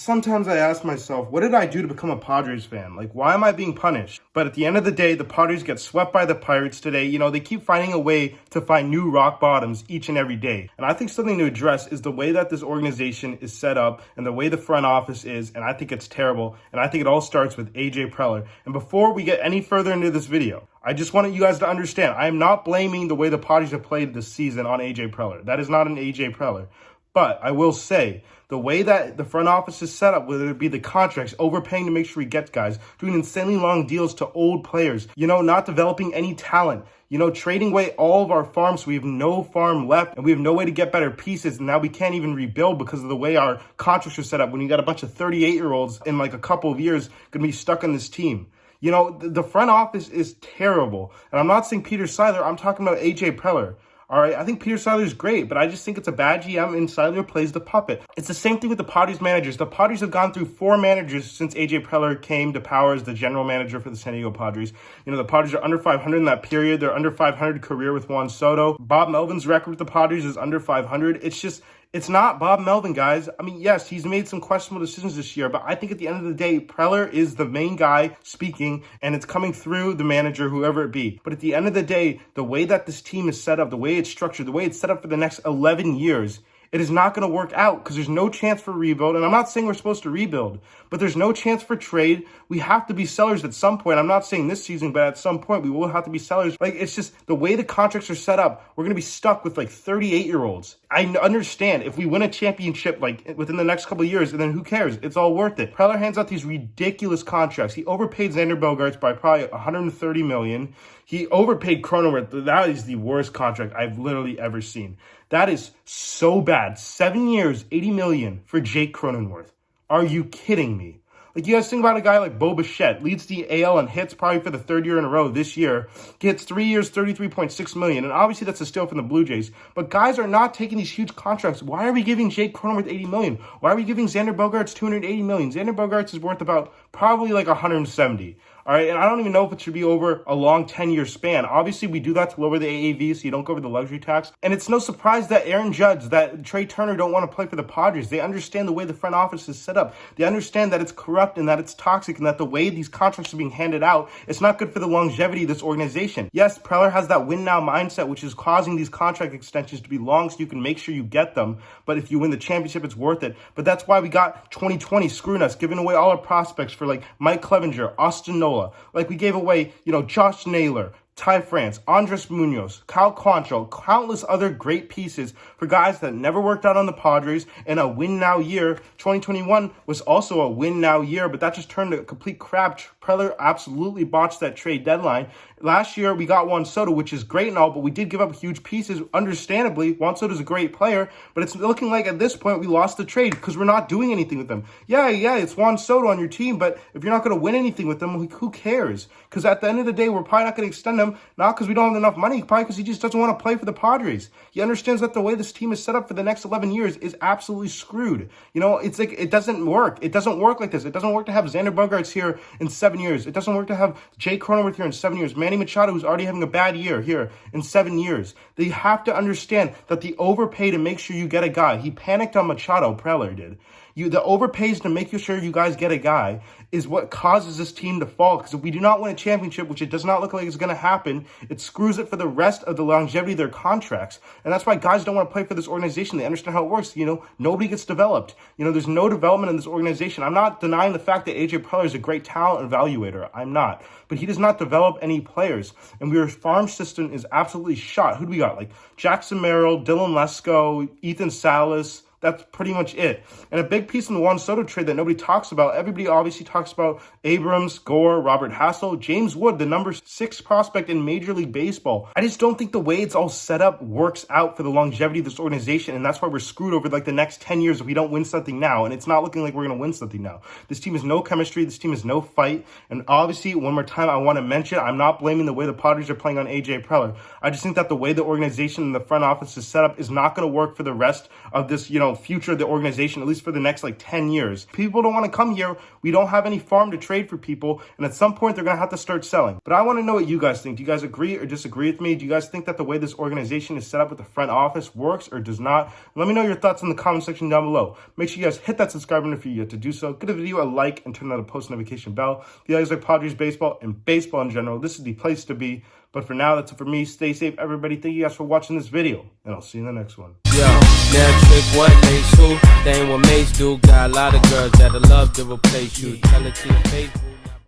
Sometimes I ask myself, what did I do to become a Padres fan? Like, why am I being punished? But at the end of the day, the Padres get swept by the Pirates today. You know, they keep finding a way to find new rock bottoms each and every day. And I think something to address is the way that this organization is set up and the way the front office is. And I think it's terrible. And I think it all starts with AJ Preller. And before we get any further into this video, I just wanted you guys to understand, I am not blaming the way the Padres have played this season on AJ Preller. That is not an AJ Preller. But I will say, the way that the front office is set up, whether it be the contracts, overpaying to make sure we get guys, doing insanely long deals to old players, you know, not developing any talent, you know, trading away all of our farms so we have no farm left and we have no way to get better pieces. And now we can't even rebuild because of the way our contracts are set up when you got a bunch of 38-year-olds in like a couple of years going to be stuck on this team. You know, the front office is terrible. And I'm not saying Peter Seidler, I'm talking about AJ Preller. All right, I think Peter Seidler is great, but I just think it's a bad GM and Seidler plays the puppet. It's the same thing with the Padres managers. The Padres have gone through 4 managers since AJ Preller came to power as the general manager for the San Diego Padres. You know, the Padres are under 500 in that period. They're under 500 career with Juan Soto. Bob Melvin's record with the Padres is under 500. It's not Bob Melvin, guys. I mean, yes, he's made some questionable decisions this year, but I think at the end of the day, Preller is the main guy speaking, and it's coming through the manager, whoever it be. But at the end of the day, the way that this team is set up, the way it's structured, the way it's set up for the next 11 years, it is not going to work out because there's no chance for rebuild. And I'm not saying we're supposed to rebuild, but there's no chance for trade. We have to be sellers at some point. I'm not saying this season, but at some point we will have to be sellers. Like, it's just the way the contracts are set up, we're going to be stuck with like 38-year-olds. I understand if we win a championship like within the next couple of years, and then who cares? It's all worth it. Preller hands out these ridiculous contracts. He overpaid Xander Bogaerts by probably $130 million. He overpaid Cronenworth. That is the worst contract I've literally ever seen. That is so bad. 7 years, $80 million for Jake Cronenworth. Are you kidding me? Like, you guys think about a guy like Bo Bichette, leads the AL in hits probably for the 3rd year in a row this year, gets 3 years, $33.6 million, and obviously that's a steal from the Blue Jays. But guys are not taking these huge contracts. Why are we giving Jake Cronenworth $80 million? Why are we giving Xander Bogaerts $280 million? Xander Bogaerts is worth about probably like $170. All right, and I don't even know if it should be over a long 10-year span. Obviously, we do that to lower the AAV so you don't go over the luxury tax. And it's no surprise that Aaron Judge, that Trey Turner don't want to play for the Padres. They understand the way the front office is set up. They understand that it's corrupt and that it's toxic and that the way these contracts are being handed out, it's not good for the longevity of this organization. Yes, Preller has that win-now mindset, which is causing these contract extensions to be long so you can make sure you get them. But if you win the championship, it's worth it. But that's why we got 2020 screwing us, giving away all our prospects for like Mike Clevenger, Austin Nola. Like, we gave away, you know, Josh Naylor, Ty France, Andres Munoz, Kyle Quantrill, countless other great pieces for guys that never worked out on the Padres in a win-now year. 2021 was also a win-now year, but that just turned to a complete crap. Preller absolutely botched that trade deadline. Last year, we got Juan Soto, which is great and all, but we did give up huge pieces. Understandably, Juan Soto's a great player, but it's looking like at this point we lost the trade because we're not doing anything with them. Yeah, it's Juan Soto on your team, but if you're not going to win anything with them, who cares? Because at the end of the day, we're probably not going to extend him, not because we don't have enough money, probably because he just doesn't want to play for the Padres. He understands that the way this team is set up for the next 11 years is absolutely screwed. You know, it's like, it doesn't work. It doesn't work like this. It doesn't work to have Xander Bogaerts here in 7 years. It doesn't work to have Jake Cronenworth here in 7 years. Manny Machado, who's already having a bad year here in 7 years. They have to understand that the overpay to make sure you get a guy. He panicked on Machado, Preller did. The overpays to make sure you guys get a guy is what causes this team to fall. Because if we do not win a championship, which it does not look like it's going to happen, it screws it for the rest of the longevity of their contracts. And that's why guys don't want to play for this organization. They understand how it works. You know, nobody gets developed. You know, there's no development in this organization. I'm not denying the fact that AJ Preller is a great talent evaluator. I'm not. But he does not develop any players. And our farm system is absolutely shot. Who do we got? Like Jackson Merrill, Dylan Lesko, Ethan Salas. That's pretty much it. And a big piece in the Juan Soto trade that nobody talks about, everybody obviously talks about Abrams, Gore, Robert Hassel, James Wood, the number 6 prospect in Major League Baseball. I just don't think the way it's all set up works out for the longevity of this organization, and that's why we're screwed over like the next 10 years if we don't win something now, and it's not looking like we're going to win something now. This team has no chemistry. This team has no fight, and obviously, one more time, I want to mention, I'm not blaming the way the Padres are playing on AJ Preller. I just think that the way the organization and the front office is set up is not going to work for the rest of this, you know, future of the organization, at least for the next like 10 years. People don't want to come here. We don't have any farm to trade for people, and at some point they're going to have to start selling. But I want to know what you guys think. Do you guys agree or disagree with me? Do you guys think that the way this organization is set up with the front office works or does not? Let me know your thoughts in the comment section down below. Make sure you guys hit that subscribe button if you're yet to do so. Give the video a like and turn on the post notification bell. If you guys like Padres baseball and baseball in general, this is the place to be. But for now, that's it for me. Stay safe, everybody. Thank you guys for watching this video, and I'll see you in the next one. Yo, now trick what Mace who? They ain't what Mace do. Got a lot of girls that'll love to replace you. Tell it to your face.